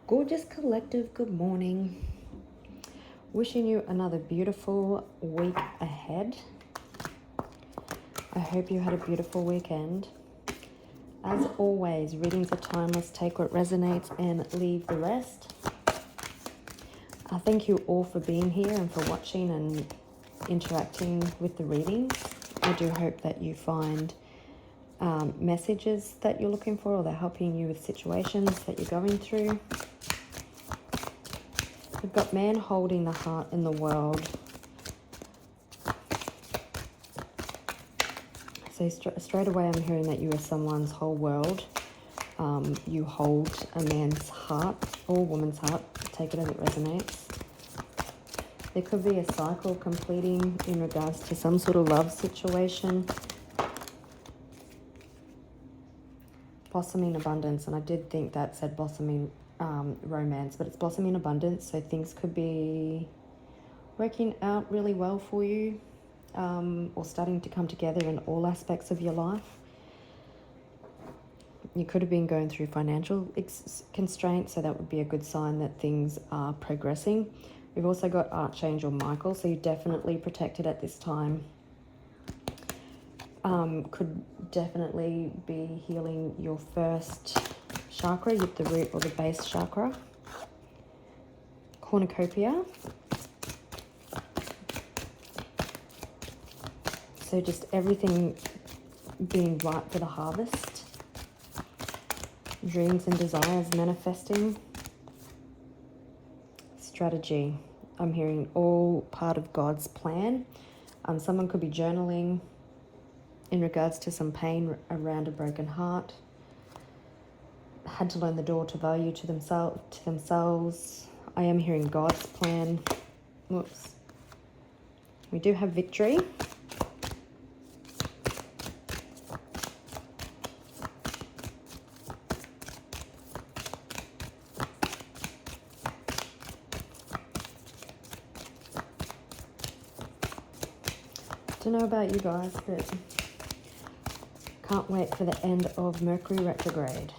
Gorgeous collective, good morning. Wishing you another beautiful week ahead. I hope you had a beautiful weekend. As always, readings are timeless. Take what resonates and leave the rest. I thank you all for being here and for watching and interacting with the readings. I do hope that you find messages that you're looking for, or they're helping you with situations that you're going through. We've got man holding the heart in the world. So straight away I'm hearing that you are someone's whole world. You hold a man's heart or woman's heart. Take it as it resonates. There could be a cycle completing in regards to some sort of love situation. Blossoming abundance, and I did think that said blossoming romance, but it's blossoming abundance, so things could be working out really well for you, or starting to come together in all aspects of your life. You could have been going through financial constraints, so that would be a good sign that things are progressing. We've also got Archangel Michael, so you're definitely protected at this time. Could definitely be healing your first chakra, the root or the base chakra. Cornucopia. So just everything being ripe for the harvest. Dreams and desires manifesting. Strategy. I'm hearing all part of God's plan. Someone could be journaling in regards to some pain around a broken heart. Had to learn the door to value to themselves. I am hearing God's plan. Whoops. We do have victory. Don't know about you guys, but can't wait for the end of Mercury retrograde.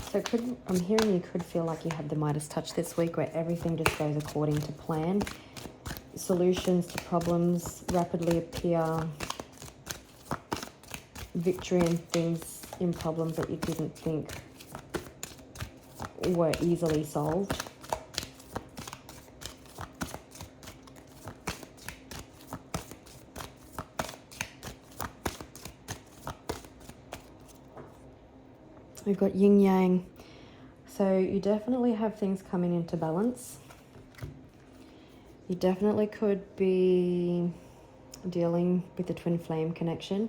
So I'm hearing you could feel like you had the Midas touch this week, where everything just goes according to plan. Solutions to problems rapidly appear. Victory in things, in problems that you didn't think were easily solved. We've got yin yang. So you definitely have things coming into balance. You definitely could be dealing with the twin flame connection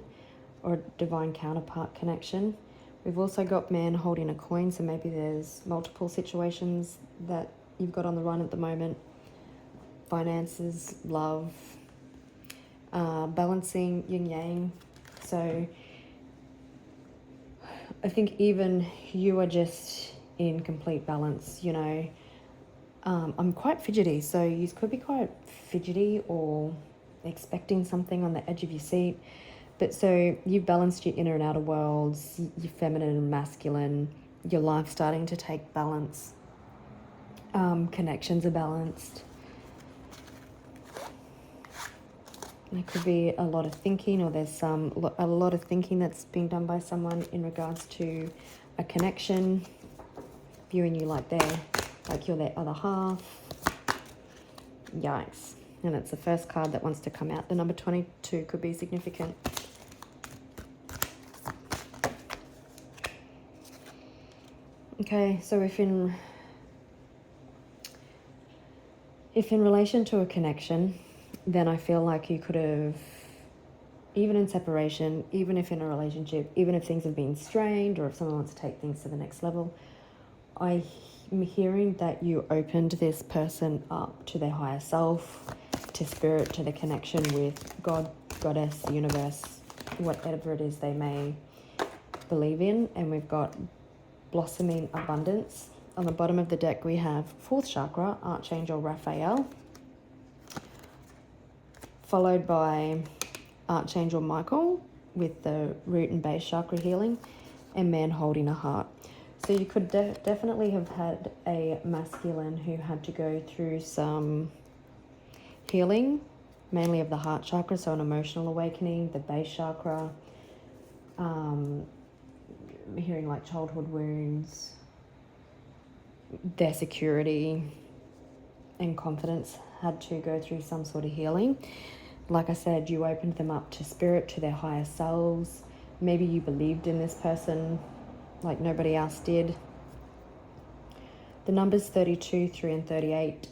or divine counterpart connection. We've also got man holding a coin, so maybe there's multiple situations that you've got on the run at the moment. Finances, love, balancing yin yang. So I think even you are just in complete balance, you know. I'm quite fidgety, so you could be quite fidgety or expecting something on the edge of your seat. But so you've balanced your inner and outer worlds, your feminine and masculine, your life starting to take balance. Connections are balanced. There could be a lot of thinking, or there's a lot of thinking that's being done by someone in regards to a connection, viewing you like you're their other half. Yikes. And it's the first card that wants to come out. The number 22 could be significant. Okay, so if in relation to a connection, then I feel like you could have, even in separation, even if in a relationship, even if things have been strained, or if someone wants to take things to the next level, I'm hearing that you opened this person up to their higher self, to spirit, to the connection with God, Goddess, the universe, whatever it is they may believe in. And we've got blossoming abundance. On the bottom of the deck, we have 4th chakra, Archangel Raphael, followed by Archangel Michael with the root and base chakra healing, and man holding a heart. So you could definitely have had a masculine who had to go through some healing, mainly of the heart chakra, so an emotional awakening, the base chakra, hearing like childhood wounds, their security and confidence had to go through some sort of healing. Like I said, you opened them up to spirit, to their higher selves. Maybe you believed in this person like nobody else did. The numbers 32, 3 and 38,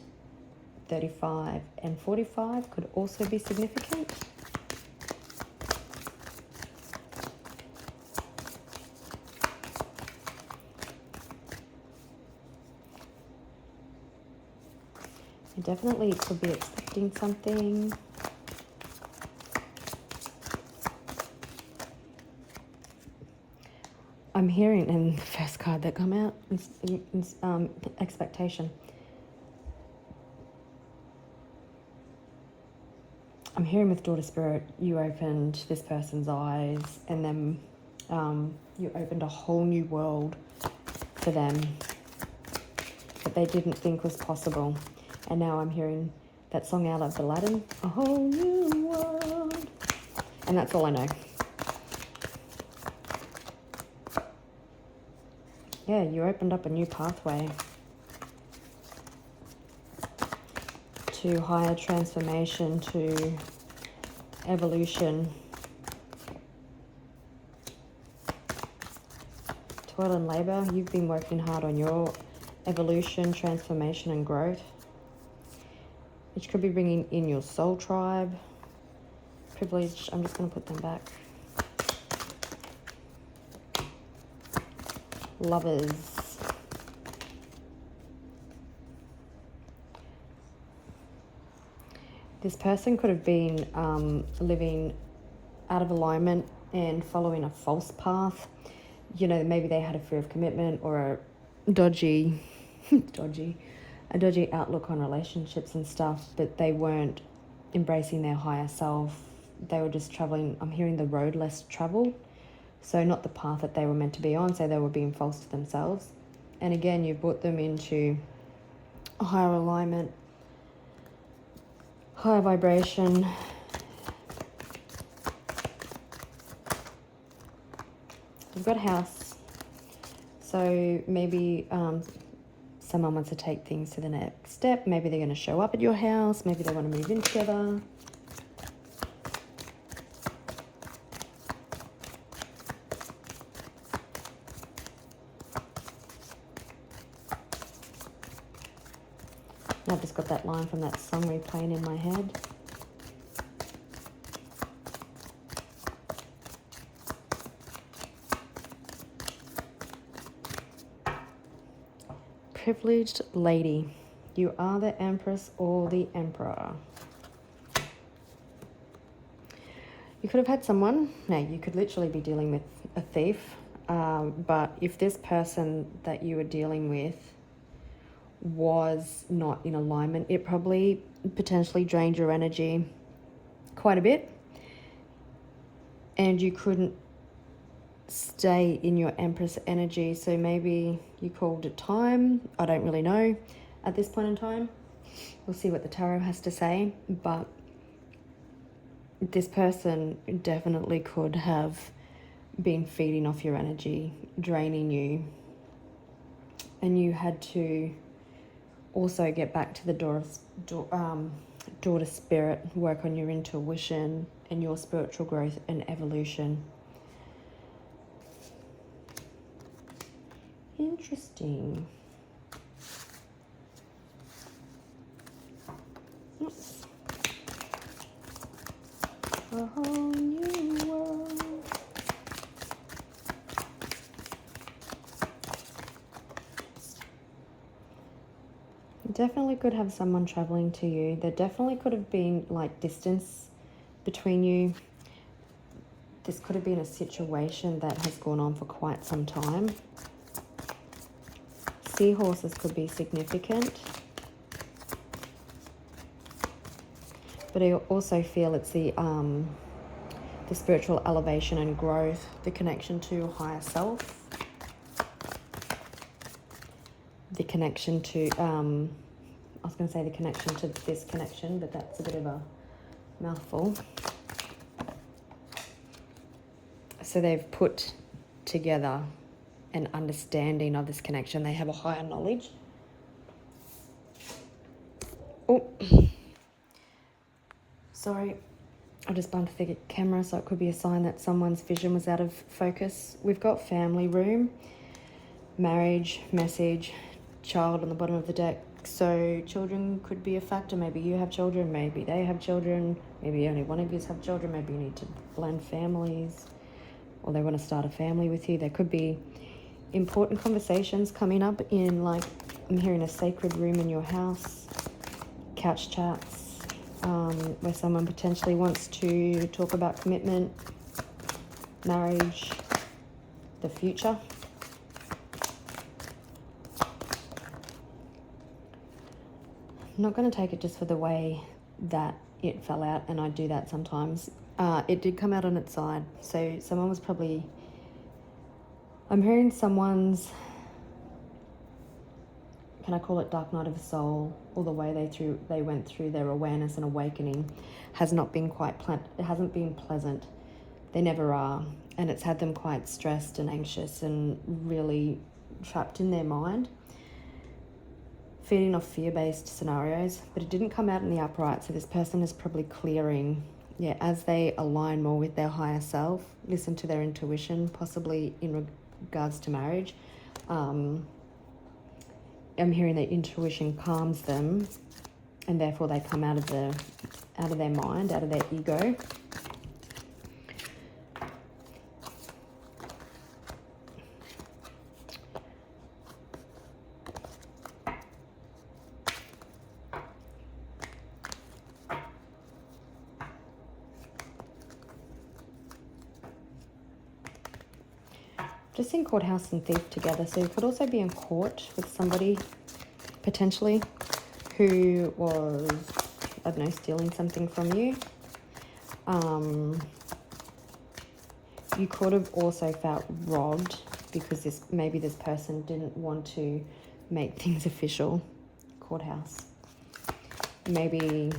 35 and 45 could also be significant. You definitely could be expecting something. I'm hearing in the first card that come out is expectation. I'm hearing with Daughter Spirit, you opened this person's eyes, and then you opened a whole new world for them that they didn't think was possible. And now I'm hearing that song out of Aladdin, a whole new world. And that's all I know. Yeah, you opened up a new pathway to higher transformation, to evolution, toil and labor. You've been working hard on your evolution, transformation and growth, which could be bringing in your soul tribe, privilege. I'm just going to put them back. Lovers. This person could have been living out of alignment and following a false path. You know, maybe they had a fear of commitment or a dodgy outlook on relationships and stuff, but they weren't embracing their higher self. They were just traveling, I'm hearing the road less traveled. So not the path that they were meant to be on, so they were being false to themselves. And again, you've brought them into a higher alignment, higher vibration. You've got a house. So maybe someone wants to take things to the next step. Maybe they're going to show up at your house. Maybe they want to move in together. I've just got that line from that song replaying in my head. Privileged lady. You are the Empress or the Emperor. You could have had someone, now you could literally be dealing with a thief, but if this person that you were dealing with was not in alignment, it probably potentially drained your energy quite a bit, and you couldn't stay in your Empress energy. So maybe you called it time. I don't really know at this point in time. We'll see what the tarot has to say, but this person definitely could have been feeding off your energy, draining you, and you had to also get back to the daughter spirit, work on your intuition and your spiritual growth and evolution. Interesting. Oops. A whole new world. definitely could have someone traveling to you. There definitely could have been like distance between you. This could have been a situation that has gone on for quite some time. Seahorses could be significant. But I also feel it's the spiritual elevation and growth, the connection to your higher self, the connection to, I was going to say the connection to this connection, but that's a bit of a mouthful. So they've put together an understanding of this connection. They have a higher knowledge. Oh, sorry. I just bumped the camera, so it could be a sign that someone's vision was out of focus. We've got family room, marriage, message, child on the bottom of the deck. So children could be a factor. Maybe you have children, maybe they have children, maybe only one of you have children, maybe you need to blend families, or they want to start a family with you. There could be important conversations coming up in, like, I'm hearing a sacred room in your house, couch chats, where someone potentially wants to talk about commitment, marriage, the future. I'm not going to take it just for the way that it fell out, and I do that sometimes. It did come out on its side. So someone was probably, I'm hearing someone's, can I call it dark night of the soul, or the way they went through their awareness and awakening has not been it hasn't been pleasant. They never are. And it's had them quite stressed and anxious and really trapped in their mind, feeding off fear-based scenarios. But it didn't come out in the upright, so this person is probably clearing, as they align more with their higher self, listen to their intuition, possibly in regards to marriage. I'm hearing that intuition calms them, and therefore they come out of their mind, out of their ego. Just in courthouse and thief together. So you could also be in court with somebody potentially who was, I don't know, stealing something from you. You could have also felt robbed because maybe this person didn't want to make things official. Courthouse. Maybe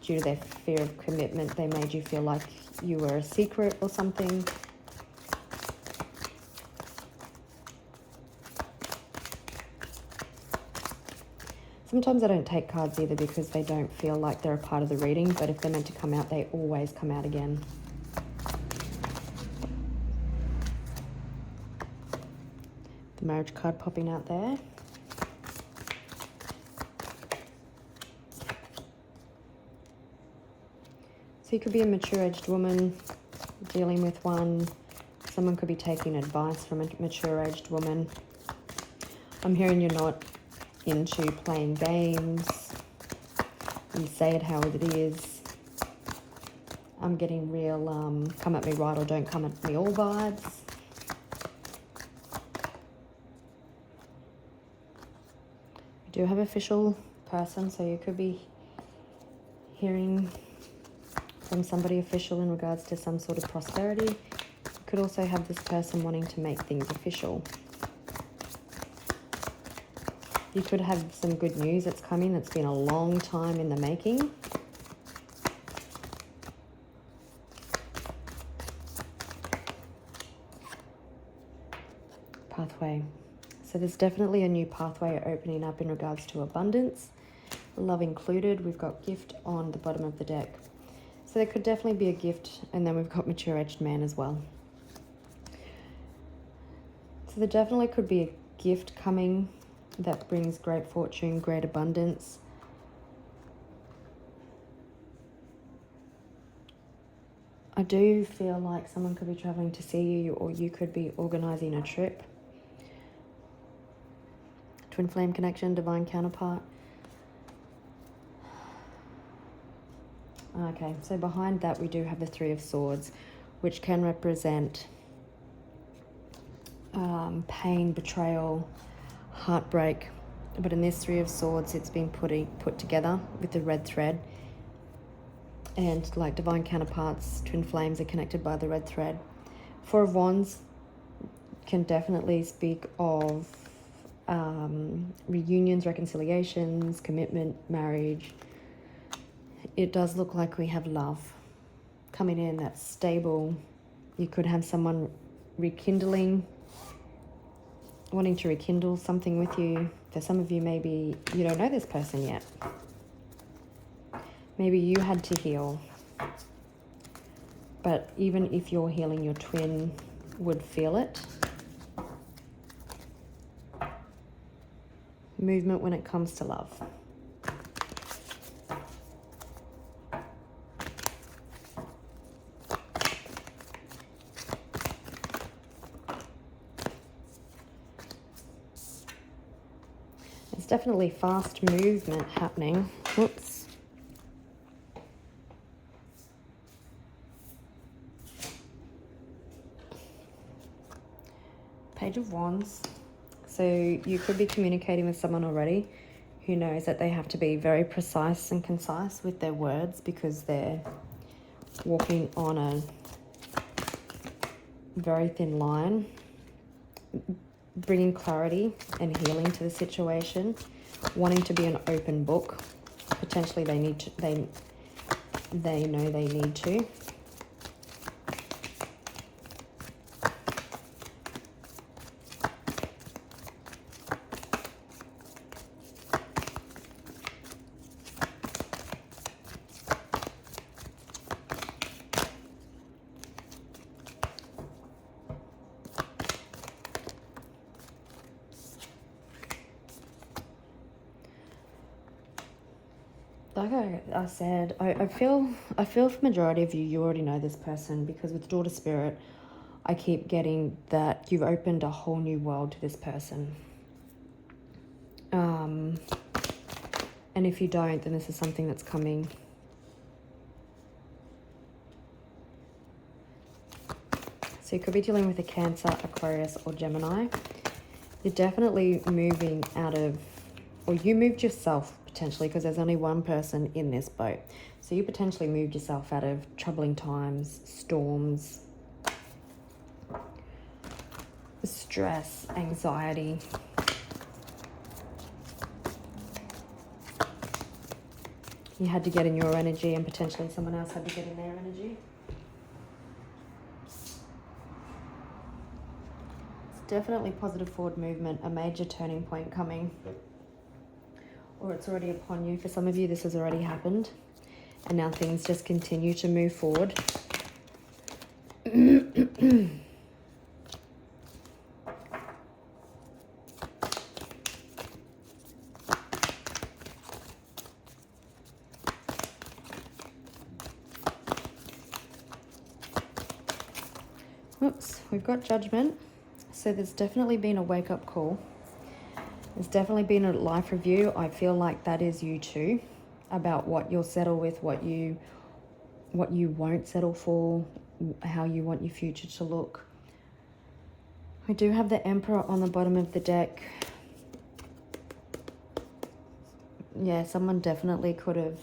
due to their fear of commitment, they made you feel like you were a secret or something. Sometimes I don't take cards either because they don't feel like they're a part of the reading, but if they're meant to come out, they always come out again. The marriage card popping out there. So you could be a mature-aged woman dealing with one. Someone could be taking advice from a mature-aged woman. I'm hearing you're not into playing games. You say it how it is. I'm getting real come at me right or don't come at me all vibes. You do have official person, so you could be hearing from somebody official in regards to some sort of prosperity. You could also have this person wanting to make things official. You could have some good news that's coming that's been a long time in the making. Pathway. So there's definitely a new pathway opening up in regards to abundance. Love included. We've got gift on the bottom of the deck. So there could definitely be a gift, and then we've got mature-aged man as well. So there definitely could be a gift coming that brings great fortune, great abundance. I do feel like someone could be traveling to see you, or you could be organising a trip. twin flame connection, divine counterpart. Okay, so behind that we do have the Three of Swords, which can represent pain, betrayal, heartbreak. But in this Three of Swords, it's been put together with the red thread. And like divine counterparts, twin flames are connected by the red thread. Four of Wands can definitely speak of reunions, reconciliations, commitment, marriage. It does look like we have love coming in that's stable. You could have someone rekindling, wanting to rekindle something with you. For some of you, maybe you don't know this person yet. Maybe you had to heal. But even if you're healing, your twin would feel it. Movement when it comes to love. There's definitely fast movement happening. Whoops. Page of Wands. So you could be communicating with someone already who knows that they have to be very precise and concise with their words because they're walking on a very thin line, bringing clarity and healing to the situation, wanting to be an open book. Potentially they need to, they know they need to. Like I said, I feel for majority of you, you already know this person because with Daughter Spirit, I keep getting that you've opened a whole new world to this person. And if you don't, then this is something that's coming. So you could be dealing with a Cancer, Aquarius, or Gemini. You're definitely moving out of, or you moved yourself potentially, because there's only one person in this boat. So you potentially moved yourself out of troubling times, storms, stress, anxiety. You had to get in your energy and potentially someone else had to get in their energy. It's definitely positive forward movement, a major turning point coming. Or it's already upon you. For some of you, this has already happened. And now things just continue to move forward. Oops, we've got Judgment. So there's definitely been a wake-up call. There's definitely been a life review. I feel like that is you too, about what you'll settle with, what you won't settle for, how you want your future to look. We do have the Emperor on the bottom of the deck. Yeah, someone definitely could have,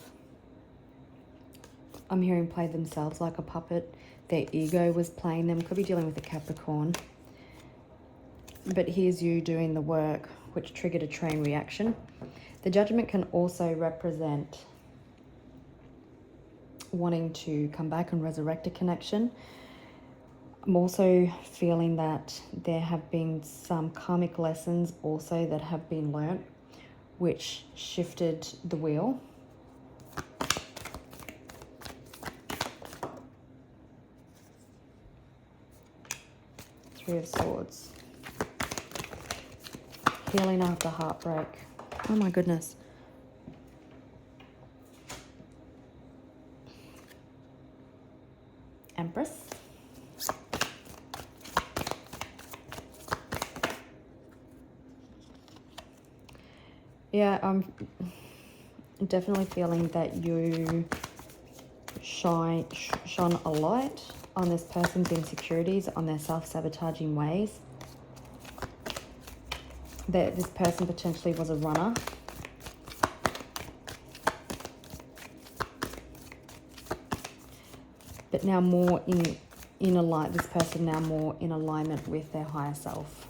I'm hearing, played themselves like a puppet. Their ego was playing them. Could be dealing with a Capricorn. But here's you doing the work, which triggered a chain reaction. The Judgment can also represent wanting to come back and resurrect a connection. I'm also feeling that there have been some karmic lessons also that have been learnt, which shifted the wheel. Three of Swords. Healing after heartbreak. Oh my goodness. Empress. Yeah, I'm definitely feeling that you shone a light on this person's insecurities, on their self-sabotaging ways. That this person potentially was a runner. But now more this person now more in alignment with their higher self.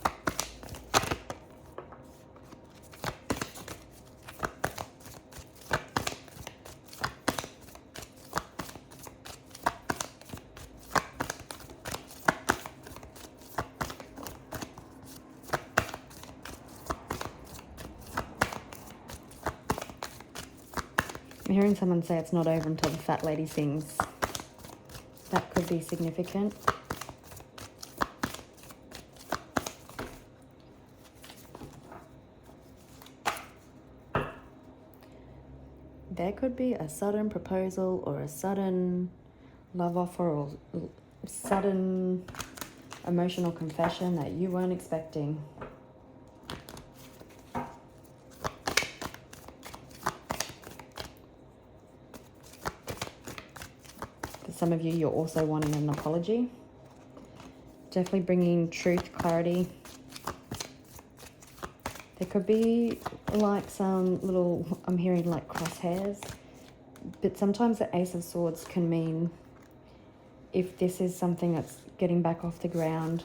I'm hearing someone say it's not over until the fat lady sings. That could be significant. There could be a sudden proposal or a sudden love offer or sudden emotional confession that you weren't expecting. For some of you, you're also wanting an apology. Definitely bringing truth, clarity. There could be like some little, I'm hearing like crosshairs, but sometimes the Ace of Swords can mean if this is something that's getting back off the ground,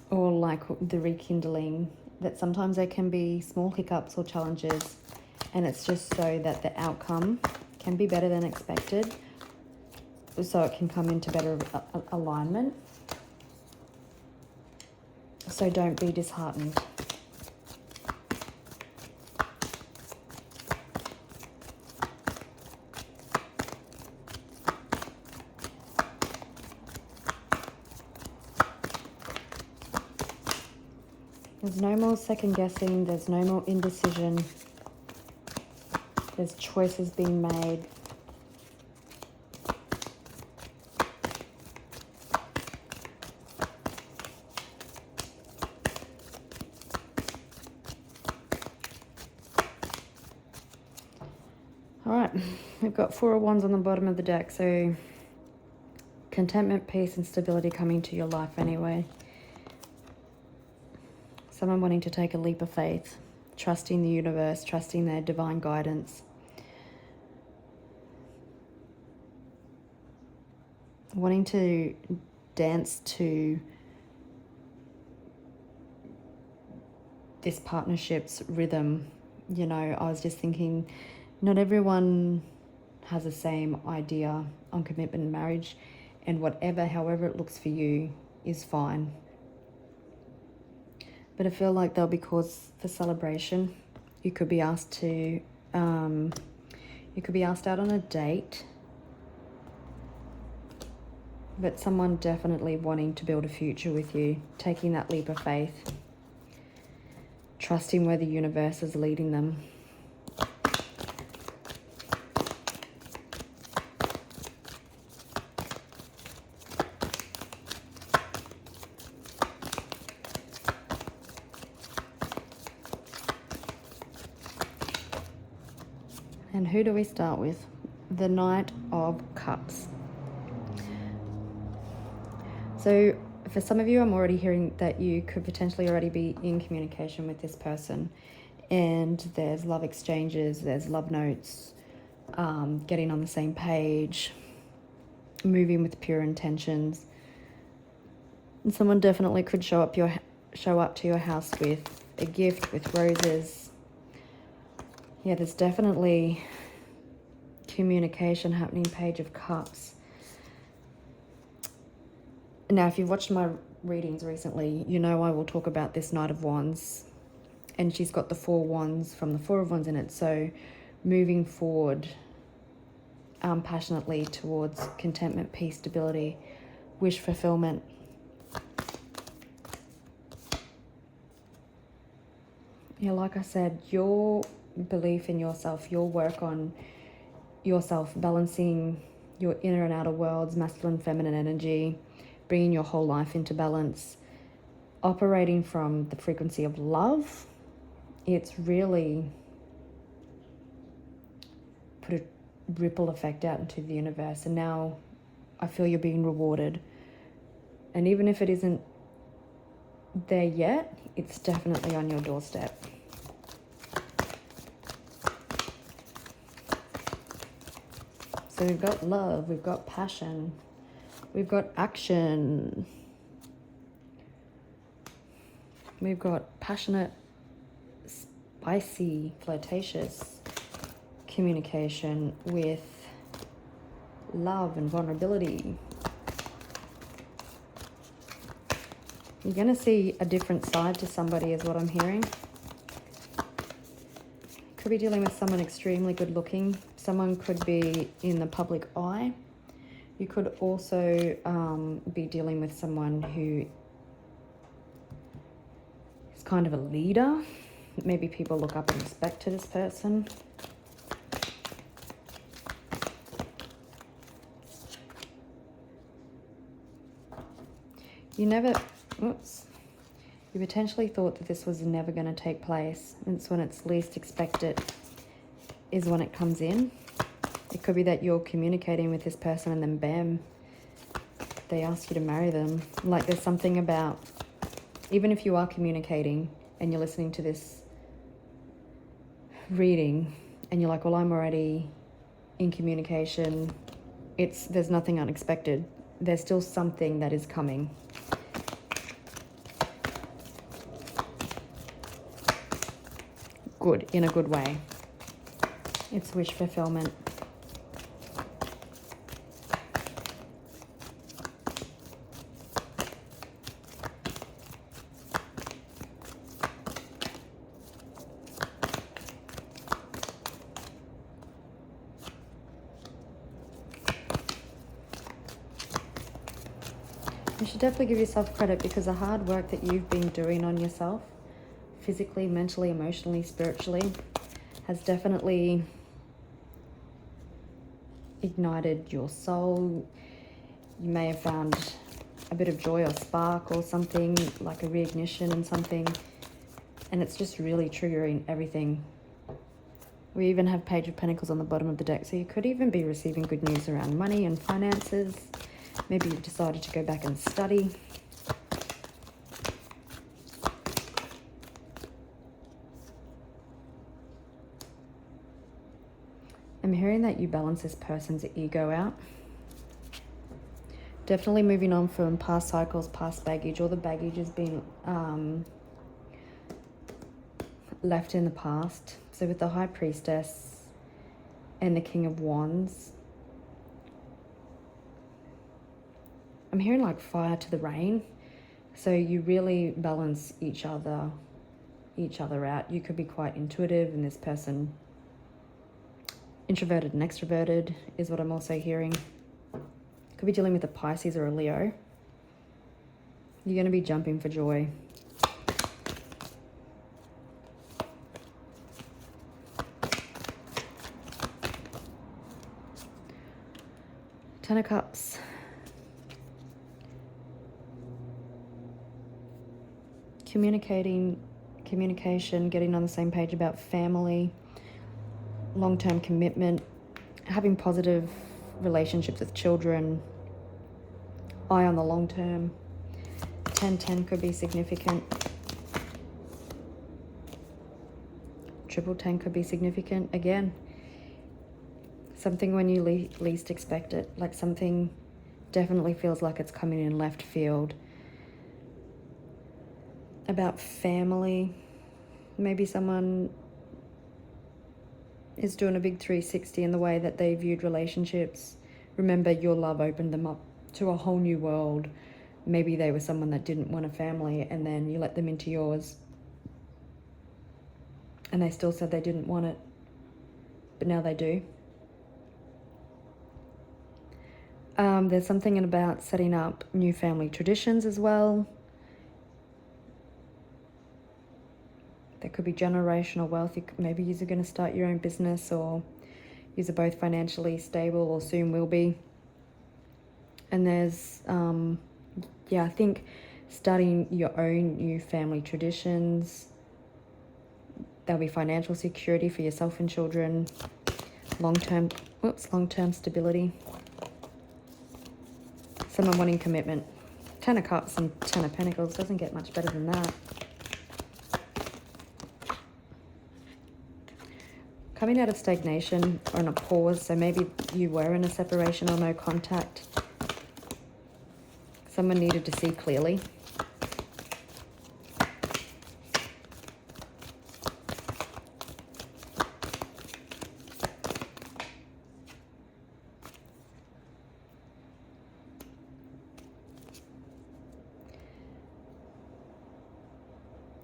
or like the rekindling, that sometimes there can be small hiccups or challenges, and it's just so that the outcome can be better than expected, so it can come into better alignment. So don't be disheartened. There's no more second guessing. There's no more indecision. There's choices being made. All right, we've got 4 of Wands on the bottom of the deck. So contentment, peace, and stability coming to your life anyway. Someone wanting to take a leap of faith, trusting the universe, trusting their divine guidance. Wanting to dance to this partnership's rhythm. You know, I was just thinking, not everyone has the same idea on commitment and marriage, and however it looks for you is fine. But I feel like there'll be cause for celebration. You could be asked to, you could be asked out on a date, but someone definitely wanting to build a future with you, taking that leap of faith, trusting where the universe is leading them. And who do we start with? The Knight of Cups. So for some of you, I'm already hearing that you could potentially already be in communication with this person. And there's love exchanges, there's love notes, getting on the same page, moving with pure intentions. And someone definitely could show up to your house with a gift, with roses. Yeah, there's definitely communication happening, Page of Cups. Now, if you've watched my readings recently, you know I will talk about this Knight of Wands. And she's got the 4 wands from the 4 of Wands in it. So moving forward passionately towards contentment, peace, stability, wish fulfillment. Yeah, like I said, your belief in yourself, your work on yourself, balancing your inner and outer worlds, masculine, feminine energy, bringing your whole life into balance, operating from the frequency of love, it's really put a ripple effect out into the universe. And now I feel you're being rewarded. And even if it isn't there yet, it's definitely on your doorstep. So we've got love, we've got passion, we've got action. We've got passionate, spicy, flirtatious communication with love and vulnerability. You're going to see a different side to somebody is what I'm hearing. Could be dealing with someone extremely good looking. Someone could be in the public eye. You could also be dealing with someone who is kind of a leader. Maybe people look up and respect to this person. You potentially thought that this was never going to take place. It's when it's least expected is when it comes in. It could be that you're communicating with this person and then bam, they ask you to marry them. Like there's something about, even if you are communicating and you're listening to this reading and you're like, well, I'm already in communication. There's nothing unexpected. There's still something that is coming. Good, in a good way. It's wish fulfillment. You should definitely give yourself credit because the hard work that you've been doing on yourself, physically, mentally, emotionally, spiritually, has definitely ignited your soul. You may have found a bit of joy or spark or something, like a reignition and something, and it's just really triggering everything. We even have Page of Pentacles on the bottom of the deck, so you could even be receiving good news around money and finances. Maybe you've decided to go back and study. I'm hearing that you balance this person's ego out. Definitely moving on from past cycles, past baggage. All the baggage has been left in the past. So with the High Priestess and the King of Wands, I'm hearing like fire to the rain. So you really balance each other out. You could be quite intuitive, and this person introverted and extroverted is what I'm also hearing. Could be dealing with a Pisces or a Leo. You're going to be jumping for joy. Ten of Cups. Communication, getting on the same page about family, long-term commitment, having positive relationships with children, eye on the long term. 10-10 could be significant. 10-10 could be significant. Again, something when you least expect it, like something definitely feels like it's coming in left field. About family, maybe someone is doing a big 360 in the way that they viewed relationships. Remember, your love opened them up to a whole new world. Maybe they were someone that didn't want a family, and then you let them into yours, and they still said they didn't want it, but now they do. There's something about setting up new family traditions as well. There could be generational wealth. Maybe you're going to start your own business, or you're both financially stable or soon will be. And there's, I think starting your own new family traditions. There'll be financial security for yourself and children, long-term stability. Someone wanting commitment. 10 of Cups and 10 of Pentacles doesn't get much better than that. Coming out of stagnation or in a pause, so maybe you were in a separation or no contact. Someone needed to see clearly.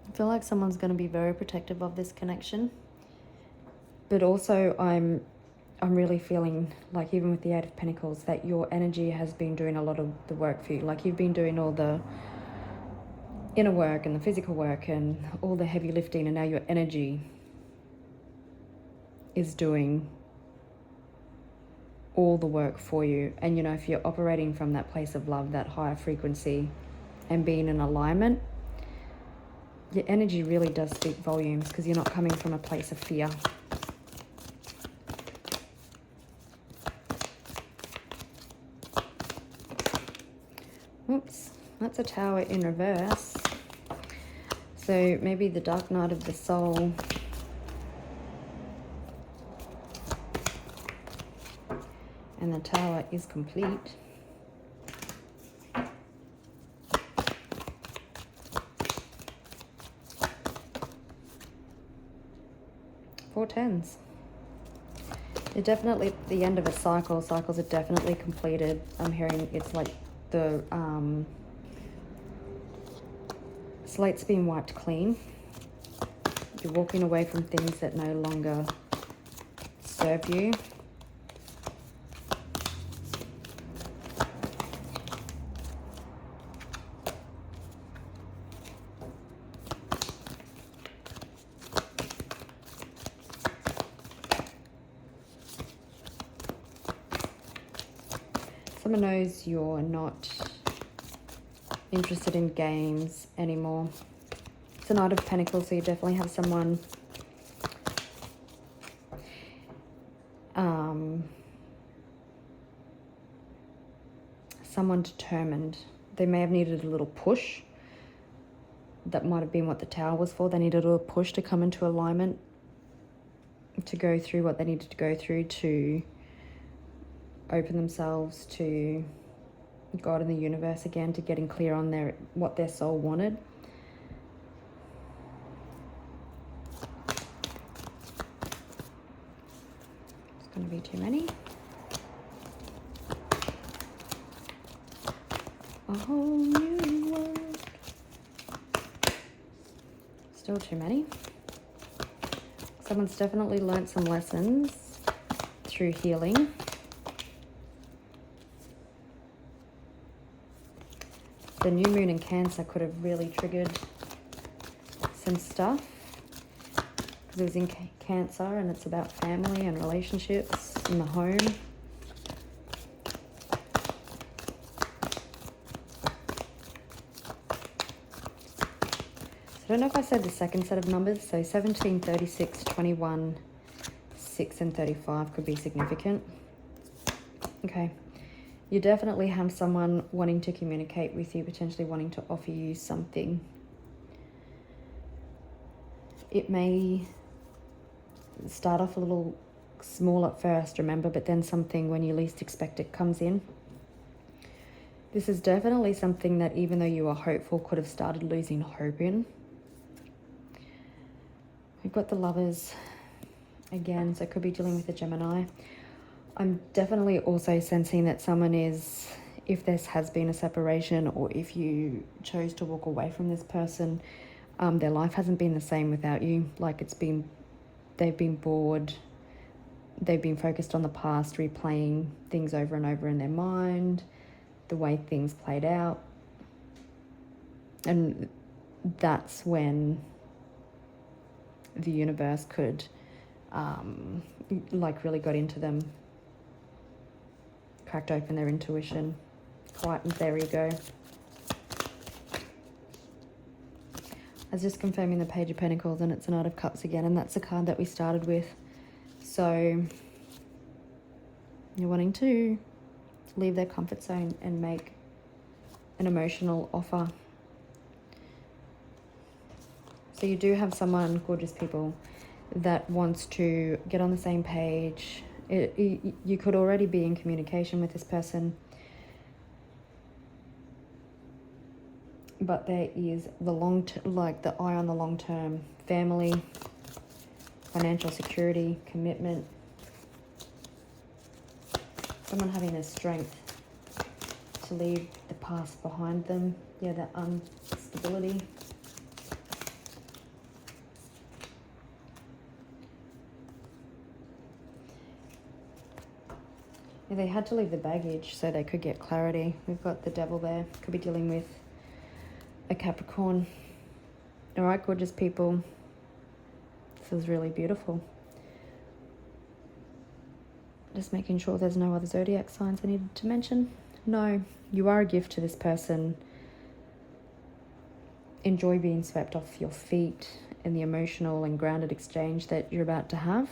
I feel like someone's going to be very protective of this connection. But also I'm really feeling like, even with the Eight of Pentacles, that your energy has been doing a lot of the work for you. Like you've been doing all the inner work and the physical work and all the heavy lifting, and now your energy is doing all the work for you. And you know, if you're operating from that place of love, that higher frequency, and being in alignment, your energy really does speak volumes, because you're not coming from a place of fear. Oops, that's a Tower in reverse. So maybe the dark night of the soul. And the Tower is complete. Four tens. You're definitely at the end of a cycle. Cycles are definitely completed. I'm hearing it's like the slate's been wiped clean. You're walking away from things that no longer serve you. Someone knows you're not interested in games anymore. It's a Knight of Pentacles, so you definitely have someone someone determined. They may have needed a little push. That might have been what the Tower was for. They needed a little push to come into alignment, to go through what they needed to go through, to open themselves to God and the universe again, to getting clear on what their soul wanted. It's going to be too many. A whole new world. Still too many. Someone's definitely learnt some lessons through healing. The new moon in Cancer could have really triggered some stuff, because it was in Cancer and it's about family and relationships in the home. So I don't know if I said the second set of numbers, so 17, 36, 21, 6 and 35 could be significant. Okay. You definitely have someone wanting to communicate with you, potentially wanting to offer you something. It may start off a little small at first, remember, but then something when you least expect it comes in. This is definitely something that, even though you are hopeful, could have started losing hope in. We've got the Lovers again, so it could be dealing with a Gemini. I'm definitely also sensing that someone is, if this has been a separation, or if you chose to walk away from this person, their life hasn't been the same without you. Like they've been bored, they've been focused on the past, replaying things over and over in their mind, the way things played out. And that's when the universe could, really got into them, cracked open their intuition, quietened their ego. I was just confirming the Page of Pentacles, and it's a Knight of Cups again, and that's the card that we started with. So you're wanting to leave their comfort zone and make an emotional offer. So you do have someone, gorgeous people, that wants to get on the same page. You could already be in communication with this person, but there is the the eye on the long term, family, financial security, commitment. Someone having the strength to leave the past behind them. Yeah, that instability. Yeah, they had to leave the baggage so they could get clarity. We've got the Devil there. Could be dealing with a Capricorn. All right, gorgeous people. This is really beautiful. Just making sure there's no other zodiac signs I needed to mention. No, you are a gift to this person. Enjoy being swept off your feet in the emotional and grounded exchange that you're about to have.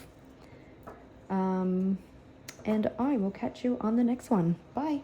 And I will catch you on the next one. Bye.